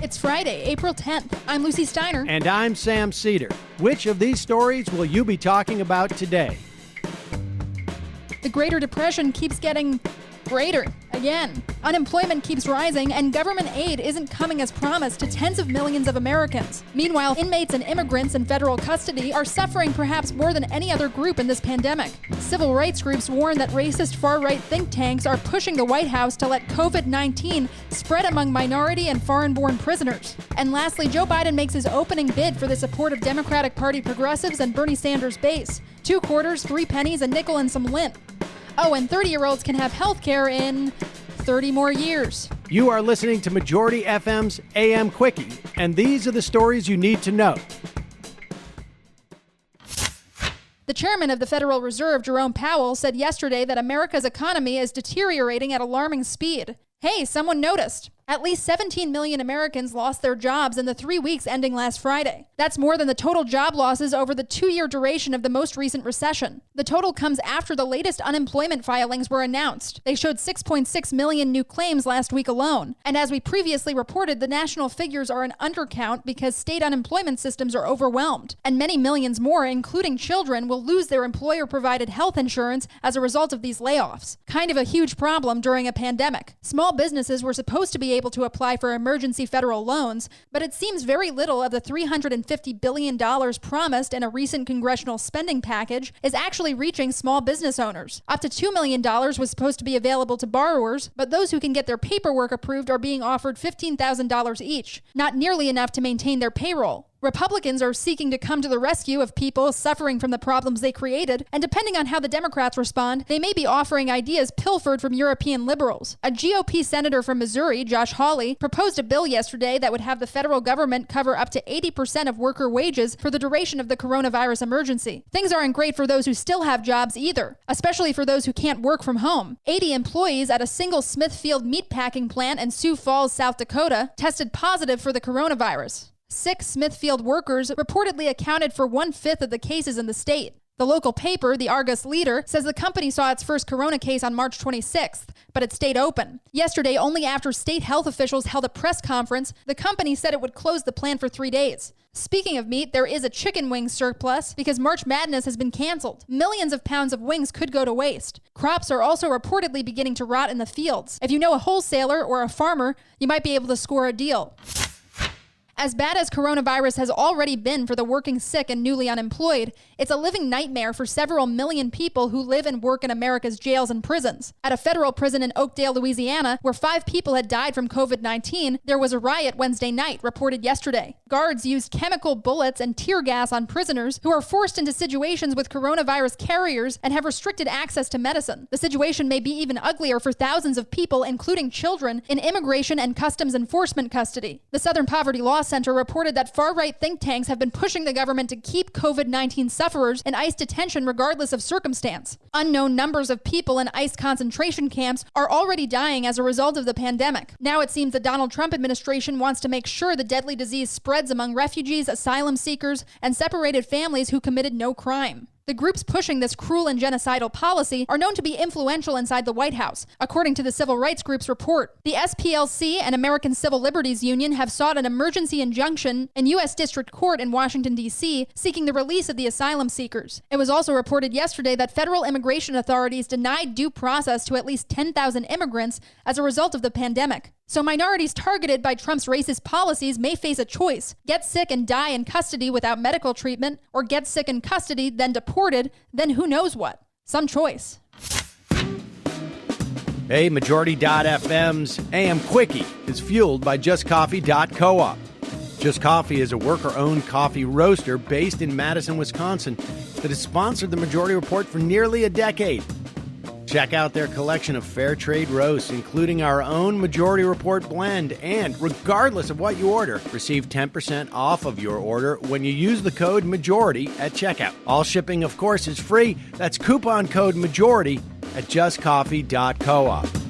It's Friday, April 10th. I'm Lucie Steiner. And I'm Sam Seder. Which of these stories will you be talking about today? The Greater Depression keeps getting greater again. Unemployment keeps rising, and government aid isn't coming as promised to tens of millions of Americans. Meanwhile, inmates and immigrants in federal custody are suffering perhaps more than any other group in this pandemic. Civil rights groups warn that racist far-right think tanks are pushing the White House to let COVID-19 spread among minority and foreign-born prisoners. And lastly, Joe Biden makes his opening bid for the support of Democratic Party progressives and Bernie Sanders' base. 2 quarters, 3 pennies, a nickel, and some lint. Oh, and 30-year-olds can have health care in 30 more years. You are listening to Majority FM's AM Quickie, and these are the stories you need to know. The chairman of the Federal Reserve, Jerome Powell, said yesterday that America's economy is deteriorating at alarming speed. Hey, someone noticed. At least 17 million Americans lost their jobs in the 3 weeks ending last Friday. That's more than the total job losses over the 2-year duration of the most recent recession. The total comes after the latest unemployment filings were announced. They showed 6.6 million new claims last week alone. And as we previously reported, the national figures are an undercount because state unemployment systems are overwhelmed. And many millions more, including children, will lose their employer-provided health insurance as a result of these layoffs. Kind of a huge problem during a pandemic. Small businesses were supposed to be able to apply for emergency federal loans, but it seems very little of the $350 billion promised in a recent congressional spending package is actually reaching small business owners. Up to $2 million was supposed to be available to borrowers, but those who can get their paperwork approved are being offered $15,000 each, not nearly enough to maintain their payroll. Republicans are seeking to come to the rescue of people suffering from the problems they created, and depending on how the Democrats respond, they may be offering ideas pilfered from European liberals. A GOP senator from Missouri, Josh Hawley, proposed a bill yesterday that would have the federal government cover up to 80% of worker wages for the duration of the coronavirus emergency. Things aren't great for those who still have jobs either, especially for those who can't work from home. 80 employees at a single Smithfield meatpacking plant in Sioux Falls, South Dakota, tested positive for the coronavirus. 6 Smithfield workers reportedly accounted for 1/5 of the cases in the state. The local paper, the Argus Leader, says the company saw its first corona case on March 26th, but it stayed open. Yesterday, only after state health officials held a press conference, the company said it would close the plant for 3 days. Speaking of meat, there is a chicken wing surplus because March Madness has been canceled. Millions of pounds of wings could go to waste. Crops are also reportedly beginning to rot in the fields. If you know a wholesaler or a farmer, you might be able to score a deal. As bad as coronavirus has already been for the working sick and newly unemployed, it's a living nightmare for several million people who live and work in America's jails and prisons. At a federal prison in Oakdale, Louisiana, where 5 people had died from COVID-19, there was a riot Wednesday night, reported yesterday. Guards used chemical bullets and tear gas on prisoners who are forced into situations with coronavirus carriers and have restricted access to medicine. The situation may be even uglier for thousands of people, including children, in immigration and customs enforcement custody. The Southern Poverty Law Center reported that far-right think tanks have been pushing the government to keep COVID-19 sufferers in ICE detention regardless of circumstance. Unknown numbers of people in ICE concentration camps are already dying as a result of the pandemic. Now it seems the Donald Trump administration wants to make sure the deadly disease spreads among refugees, asylum seekers, and separated families who committed no crime. The groups pushing this cruel and genocidal policy are known to be influential inside the White House, according to the Civil Rights Group's report. The SPLC and American Civil Liberties Union have sought an emergency injunction in U.S. District Court in Washington, D.C., seeking the release of the asylum seekers. It was also reported yesterday that federal immigration authorities denied due process to at least 10,000 immigrants as a result of the pandemic. So minorities targeted by Trump's racist policies may face a choice: get sick and die in custody without medical treatment, or get sick in custody, then deported, then who knows what. Some choice. Hey, Majority.fm's AM Quickie is fueled by JustCoffee.coop. Just Coffee is a worker-owned coffee roaster based in Madison, Wisconsin that has sponsored the Majority Report for nearly a decade. Check out their collection of fair trade roasts, including our own Majority Report blend. And regardless of what you order, receive 10% off of your order when you use the code MAJORITY at checkout. All shipping, of course, is free. That's coupon code MAJORITY at justcoffee.coop.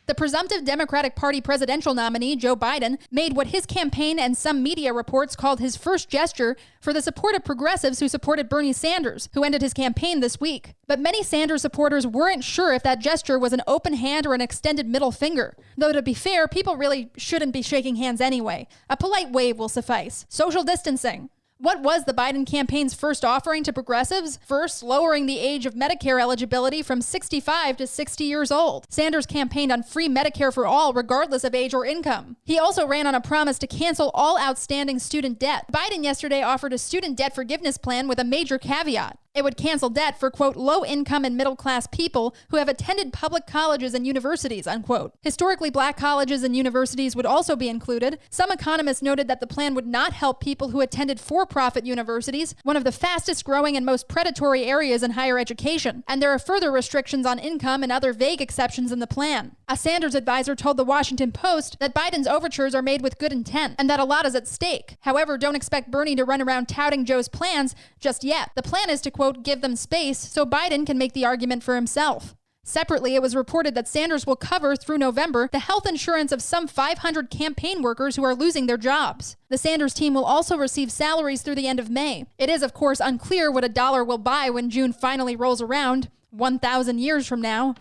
The presumptive Democratic Party presidential nominee, Joe Biden, made what his campaign and some media reports called his first gesture for the support of progressives who supported Bernie Sanders, who ended his campaign this week. But many Sanders supporters weren't sure if that gesture was an open hand or an extended middle finger. Though to be fair, people really shouldn't be shaking hands anyway. A polite wave will suffice. Social distancing. What was the Biden campaign's first offering to progressives? First, lowering the age of Medicare eligibility from 65 to 60 years old. Sanders campaigned on free Medicare for all, regardless of age or income. He also ran on a promise to cancel all outstanding student debt. Biden yesterday offered a student debt forgiveness plan with a major caveat. It would cancel debt for, quote, low-income and middle-class people who have attended public colleges and universities, unquote. Historically black colleges and universities would also be included. Some economists noted that the plan would not help people who attended for-profit universities, one of the fastest-growing and most predatory areas in higher education. And there are further restrictions on income and other vague exceptions in the plan. A Sanders advisor told the Washington Post that Biden's overtures are made with good intent and that a lot is at stake. However, don't expect Bernie to run around touting Joe's plans just yet. The plan is to, quote, give them space so Biden can make the argument for himself. Separately, it was reported that Sanders will cover through November the health insurance of some 500 campaign workers who are losing their jobs. The Sanders team will also receive salaries through the end of May. It is, of course, unclear what a dollar will buy when June finally rolls around, 1,000 years from now.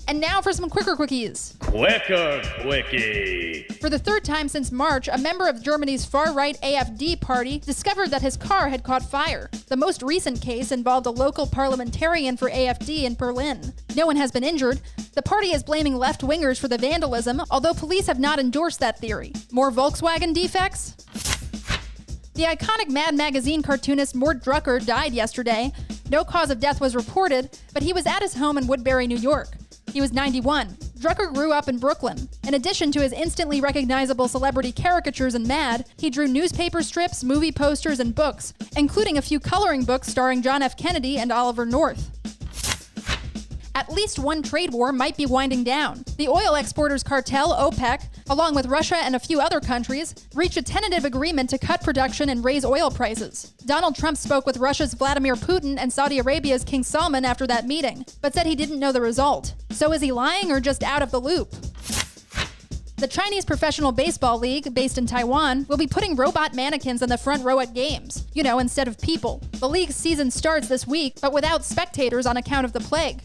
And now for some quicker quickies. Quicker quickie. For the third time since March, a member of Germany's far-right AfD party discovered that his car had caught fire. The most recent case involved a local parliamentarian for AfD in Berlin. No one has been injured. The party is blaming left-wingers for the vandalism, although police have not endorsed that theory. More Volkswagen defects? The iconic Mad Magazine cartoonist Mort Drucker died yesterday. No cause of death was reported, but he was at his home in Woodbury, New York. He was 91. Drucker grew up in Brooklyn. In addition to his instantly recognizable celebrity caricatures in Mad, he drew newspaper strips, movie posters, and books, including a few coloring books starring John F. Kennedy and Oliver North. At least one trade war might be winding down. The oil exporters cartel, OPEC, along with Russia and a few other countries, reached a tentative agreement to cut production and raise oil prices. Donald Trump spoke with Russia's Vladimir Putin and Saudi Arabia's King Salman after that meeting, but said he didn't know the result. So is he lying or just out of the loop? The Chinese Professional Baseball League, based in Taiwan, will be putting robot mannequins in the front row at games, instead of people. The league's season starts this week, but without spectators on account of the plague.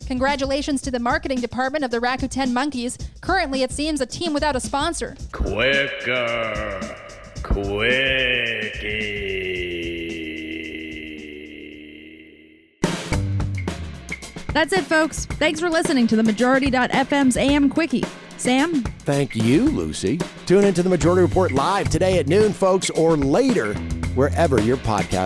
Congratulations to the marketing department of the Rakuten Monkeys. Currently, it seems a team without a sponsor. Quicker quickie. That's it, folks. Thanks for listening to the Majority.fm's AM Quickie. Sam? Thank you, Lucy. Tune into the Majority Report live today at noon, folks, or later, wherever your podcasts